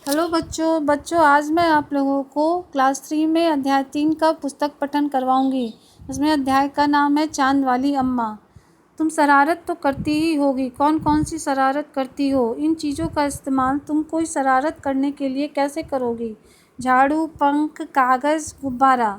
Hello बच्चों आज मैं आप लोगों को क्लास 3 में अध्याय 3 का पुस्तक पठन करवाऊंगी। इसमें अध्याय का नाम है चाँद वाली अम्मा। तुम शरारत तो करती ही होगी, कौन कौन सी शरारत करती हो? इन चीज़ों का इस्तेमाल तुम कोई शरारत करने के लिए कैसे करोगी? झाड़ू, पंख, कागज़, गुब्बारा।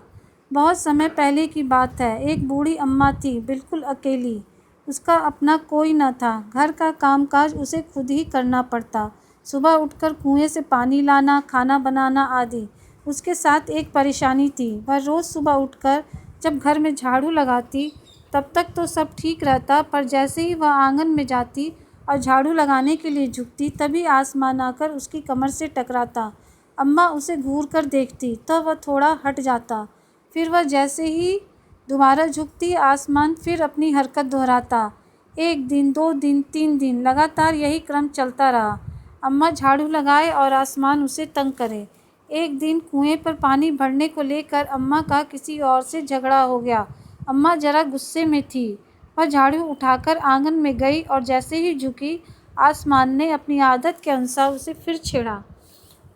बहुत समय पहले की बात है। एक बूढ़ी अम्मा थी, बिल्कुल अकेली। उसका अपना कोई न था। घर का कामकाज उसे खुद ही करना पड़ता। सुबह उठकर कुएं से पानी लाना, खाना बनाना आदि। उसके साथ एक परेशानी थी। वह रोज़ सुबह उठकर जब घर में झाड़ू लगाती तब तक तो सब ठीक रहता, पर जैसे ही वह आंगन में जाती और झाड़ू लगाने के लिए झुकती तभी आसमान आकर उसकी कमर से टकराता। अम्मा उसे घूर कर देखती तो वह थोड़ा हट जाता। फिर वह जैसे ही दोबारा झुकती, आसमान फिर अपनी हरकत दोहराता। 1 दिन, 2 दिन, 3 दिन लगातार यही क्रम चलता रहा। अम्मा झाड़ू लगाए और आसमान उसे तंग करे। एक दिन कुएं पर पानी भरने को लेकर अम्मा का किसी और से झगड़ा हो गया। अम्मा जरा गुस्से में थी। वह झाड़ू उठाकर आंगन में गई और जैसे ही झुकी, आसमान ने अपनी आदत के अनुसार उसे फिर छेड़ा।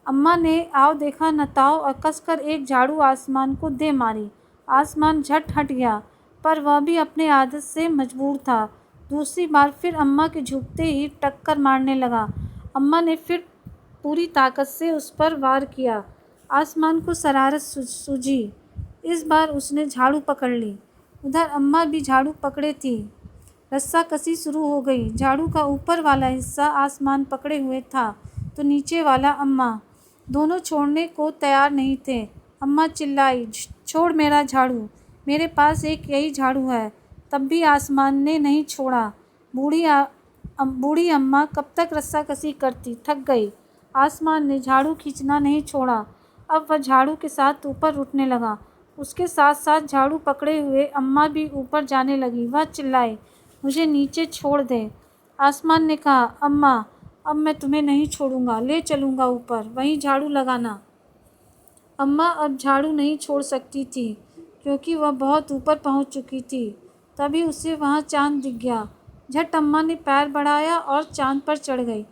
अम्मा ने आओ देखा न ताओ और कसकर एक झाड़ू आसमान को दे मारी। आसमान झट हट गया, पर वह भी अपने आदत से मजबूर था। दूसरी बार फिर अम्मा के झुकते ही टक्कर मारने लगा। अम्मा ने फिर पूरी ताकत से उस पर वार किया। आसमान को शरारत सूझी। इस बार उसने झाड़ू पकड़ ली। उधर अम्मा भी झाड़ू पकड़े थी। रस्साकसी शुरू हो गई। झाड़ू का ऊपर वाला हिस्सा आसमान पकड़े हुए था तो नीचे वाला अम्मा। दोनों छोड़ने को तैयार नहीं थे। अम्मा चिल्लाई, छोड़ मेरा झाड़ू, मेरे पास एक यही झाड़ू है। तब भी आसमान ने नहीं छोड़ा। बूढ़ी अम्मा कब तक रस्साकसी करती, थक गई। आसमान ने झाड़ू खींचना नहीं छोड़ा। अब वह झाड़ू के साथ ऊपर उठने लगा। उसके साथ साथ झाड़ू पकड़े हुए अम्मा भी ऊपर जाने लगी। वह चिल्लाई, मुझे नीचे छोड़ दे। आसमान ने कहा, अम्मा अब मैं तुम्हें नहीं छोड़ूंगा, ले चलूँगा ऊपर, वहीं झाड़ू लगाना। अम्मा अब झाड़ू नहीं छोड़ सकती थी क्योंकि वह बहुत ऊपर पहुंच चुकी थी। तभी उसे वहां चांद दिख गया। झट अम्मा ने पैर बढ़ाया और चांद पर चढ़ गई,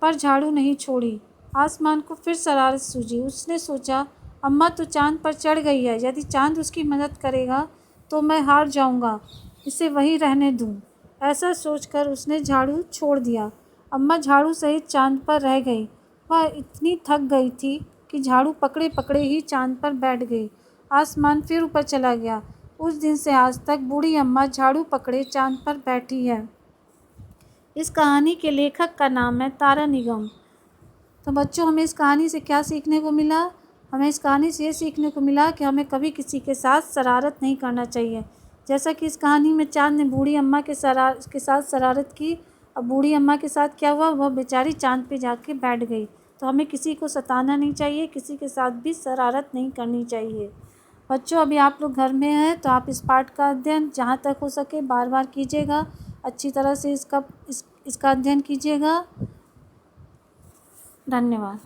पर झाड़ू नहीं छोड़ी। आसमान को फिर शरारत सूझी। उसने सोचा, अम्मा तो चांद पर चढ़ गई है, यदि चांद उसकी मदद करेगा तो मैं हार जाऊंगा, इसे वहीं रहने दूं। ऐसा सोचकर उसने झाड़ू छोड़ दिया। अम्मा झाड़ू सहित चांद पर रह गई। वह इतनी थक गई थी कि झाड़ू पकड़े पकड़े ही चांद पर बैठ गई। आसमान फिर ऊपर चला गया। उस दिन से आज तक बूढ़ी अम्मा झाड़ू पकड़े चांद पर बैठी है। इस कहानी के लेखक का नाम है तारा निगम। तो बच्चों, हमें इस कहानी से क्या सीखने को मिला? हमें इस कहानी से ये सीखने को मिला कि हमें कभी किसी के साथ शरारत नहीं करना चाहिए। जैसा कि इस कहानी में चांद ने बूढ़ी अम्मा के साथ शरारत की और बूढ़ी अम्मा के साथ क्या हुआ, वह बेचारी चांद पे जाके बैठ गई। तो हमें किसी को सताना नहीं चाहिए, किसी के साथ भी शरारत नहीं करनी चाहिए। बच्चों, अभी आप लोग घर में हैं तो आप इस पाठ का अध्ययन जहाँ तक हो सके बार बार कीजिएगा। अच्छी तरह से इसका अध्ययन कीजिएगा। धन्यवाद।